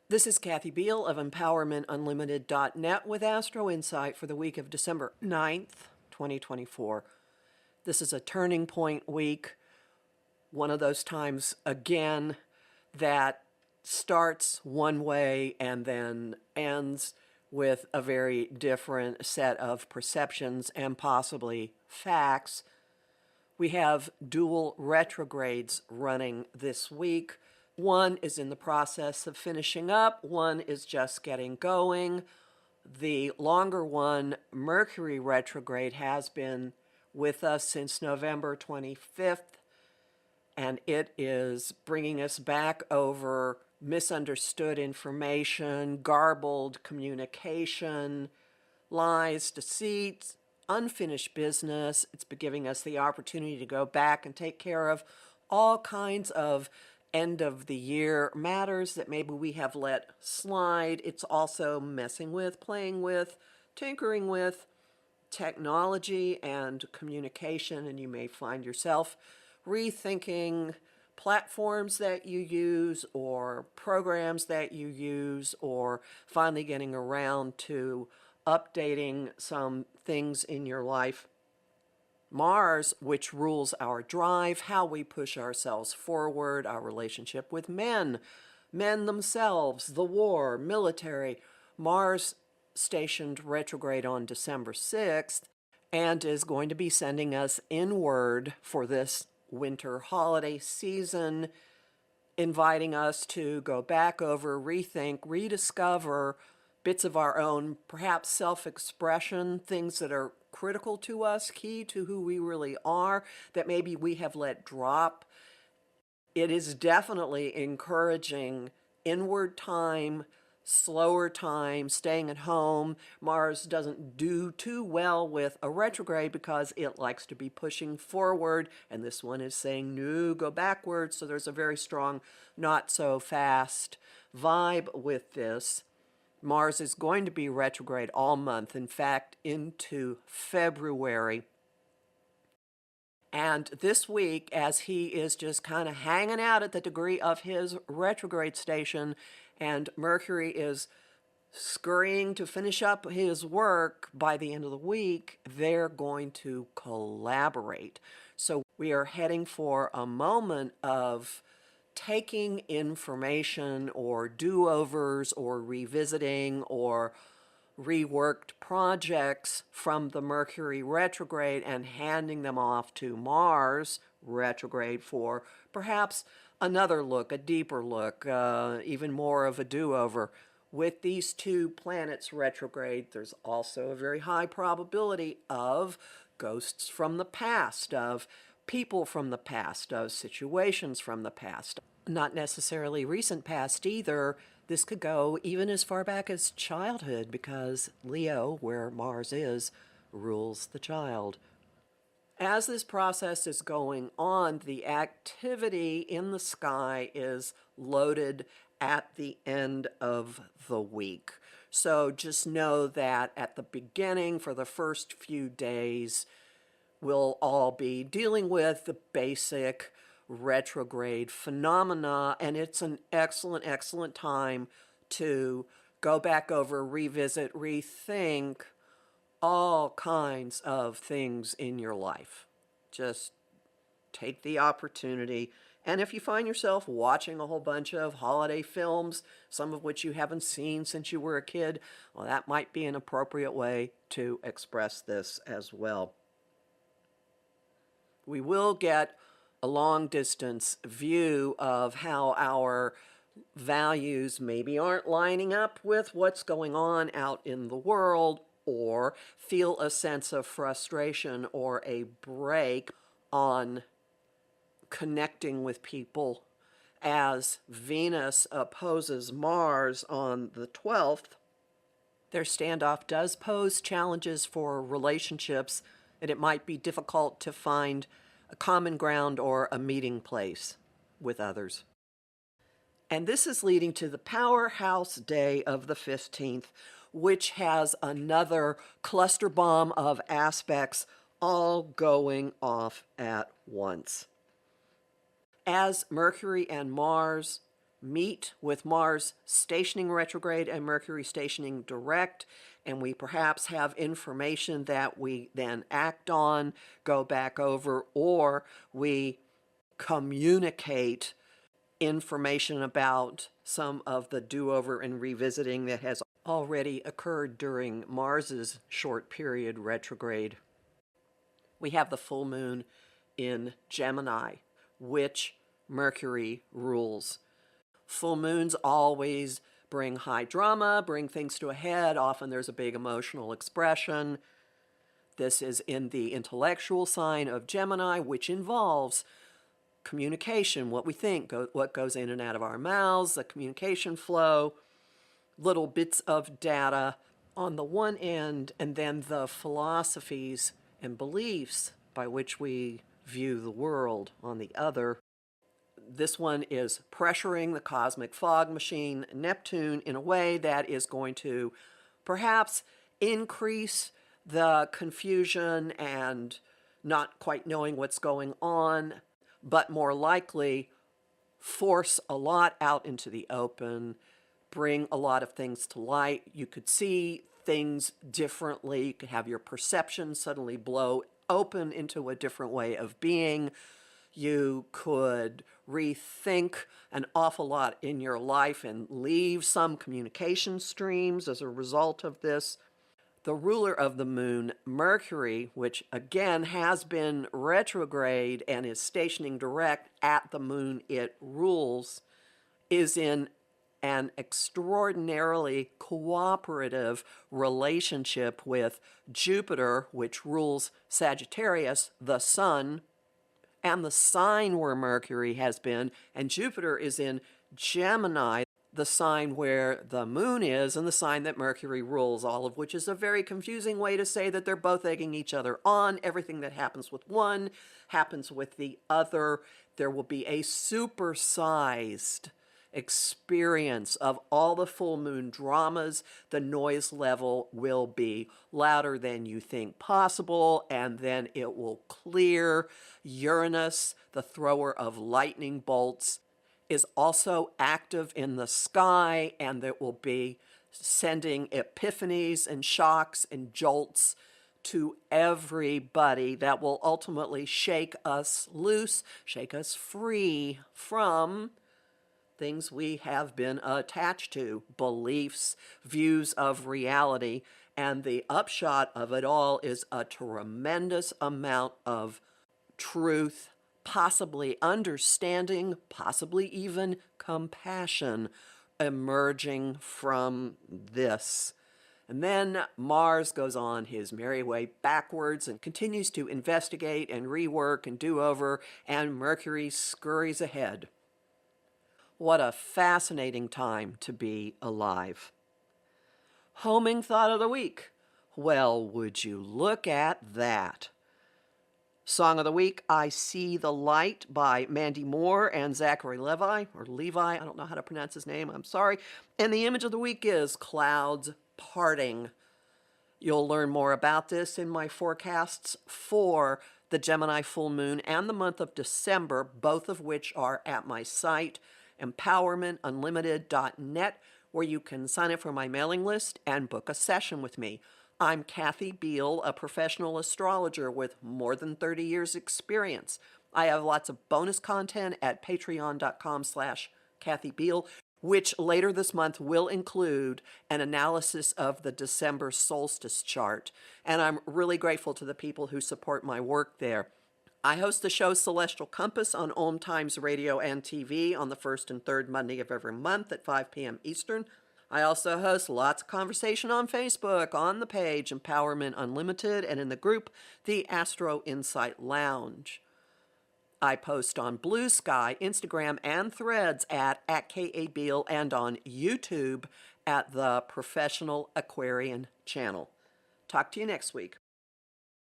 This is Kathy Biehl of EmpowermentUnlimited.net with Astro-Insight for the week of December 9th, 2024. This is a turning point week, one of those times again that starts one way and then ends with a very different set of perceptions and possibly facts. We have dual retrogrades running this week. One is in the process of finishing up, one is just getting going. The longer one, Mercury retrograde, has been with us since November 25th, and it is bringing us back over misunderstood information, garbled communication, lies, deceits, unfinished business. It's been giving us the opportunity to go back and take care of all kinds of end of the year matters that maybe we have let slide. It's also messing with, playing with, tinkering with technology and communication, and you may find yourself rethinking platforms that you use or programs that you use, or finally getting around to updating some things in your life. Mars, which rules our drive, how we push ourselves forward, our relationship with men themselves, the war, military. Mars stationed retrograde on December 6th and is going to be sending us inward for this winter holiday season, inviting us to go back over, rethink, rediscover bits of our own, perhaps self-expression, things that are critical to us, key to who we really are, that maybe we have let drop. It is definitely encouraging inward time, slower time, staying at home. Mars doesn't do too well with a retrograde because it likes to be pushing forward, and this one is saying, no, go backwards. So there's a very strong, not so fast vibe with this. Mars is going to be retrograde all month, in fact, into February. And this week, as he is just kind of hanging out at the degree of his retrograde station, and Mercury is scurrying to finish up his work by the end of the week, they're going to collaborate. So we are heading for a moment of taking information or do-overs or revisiting or reworked projects from the Mercury retrograde and handing them off to Mars retrograde for perhaps another look, a deeper look, even more of a do-over. With these two planets retrograde, there's also a very high probability of ghosts from the past, of people from the past, of situations from the past. Not necessarily recent past either. This could go even as far back as childhood, because Leo, where Mars is, rules the child. As this process is going on, the activity in the sky is loaded at the end of the week. So just know that at the beginning, for the first few days, we'll all be dealing with the basic retrograde phenomena, and it's an excellent, excellent time to go back over, revisit, rethink all kinds of things in your life. Just take the opportunity. And if you find yourself watching a whole bunch of holiday films, some of which you haven't seen since you were a kid, well, that might be an appropriate way to express this as well. We will get a long distance view of how our values maybe aren't lining up with what's going on out in the world, or feel a sense of frustration or a break on connecting with people as Venus opposes Mars on the 12th. Their standoff does pose challenges for relationships, and it might be difficult to find a common ground or a meeting place with others. And this is leading to the powerhouse day of the 15th, which has another cluster bomb of aspects all going off at once. As Mercury and Mars meet with Mars stationing retrograde and Mercury stationing direct, and we perhaps have information that we then act on, go back over, or we communicate information about some of the do-over and revisiting that has already occurred during Mars's short period retrograde. We have the full moon in Gemini, which Mercury rules. Full moons always bring high drama, bring things to a head. Often there's a big emotional expression. This is in the intellectual sign of Gemini, which involves communication, what we think, what goes in and out of our mouths, the communication flow, little bits of data on the one end, and then the philosophies and beliefs by which we view the world on the other. This one is pressuring the cosmic fog machine, Neptune, in a way that is going to perhaps increase the confusion and not quite knowing what's going on, but more likely force a lot out into the open, bring a lot of things to light. You could see things differently. You could have your perception suddenly blow open into a different way of being. You could rethink an awful lot in your life and leave some communication streams as a result of this. The ruler of the moon, Mercury, which again has been retrograde and is stationing direct at the moon it rules, is in an extraordinarily cooperative relationship with Jupiter, which rules Sagittarius, the sun, and the sign where Mercury has been, and Jupiter is in Gemini, the sign where the moon is and the sign that Mercury rules, all of which is a very confusing way to say that they're both egging each other on. Everything that happens with one happens with the other. There will be a supersized experience of all the full moon dramas. The noise level will be louder than you think possible, and then it will clear. Uranus, the thrower of lightning bolts, is also active in the sky, and it will be sending epiphanies and shocks and jolts to everybody that will ultimately shake us loose, shake us free from things we have been attached to, beliefs, views of reality, and the upshot of it all is a tremendous amount of truth, possibly understanding, possibly even compassion emerging from this. And then Mars goes on his merry way backwards and continues to investigate and rework and do over, and Mercury scurries ahead. What a fascinating time to be alive. Homing thought of the week. Well, would you look at that? Song of the week, I See the Light by Mandy Moore and Zachary Levi, I don't know how to pronounce his name, I'm sorry. And the image of the week is clouds parting. You'll learn more about this in my forecasts for the Gemini full moon and the month of December, both of which are at my site, empowermentunlimited.net, where you can sign up for my mailing list and book a session with me. I'm Kathy Biehl, a professional astrologer with more than 30 years experience. I have lots of bonus content at patreon.com/Kathy Biehl, which later this month will include an analysis of the December solstice chart. And I'm really grateful to the people who support my work there. I host the show Celestial Compass on Om Times Radio and TV on the first and third Monday of every month at 5 p.m. Eastern. I also host lots of conversation on Facebook, on the page Empowerment Unlimited, and in the group, the Astro-Insight Lounge. I post on Blue Sky, Instagram, and Threads at K.A. Biehl, and on YouTube at the Professional Aquarian Channel. Talk to you next week.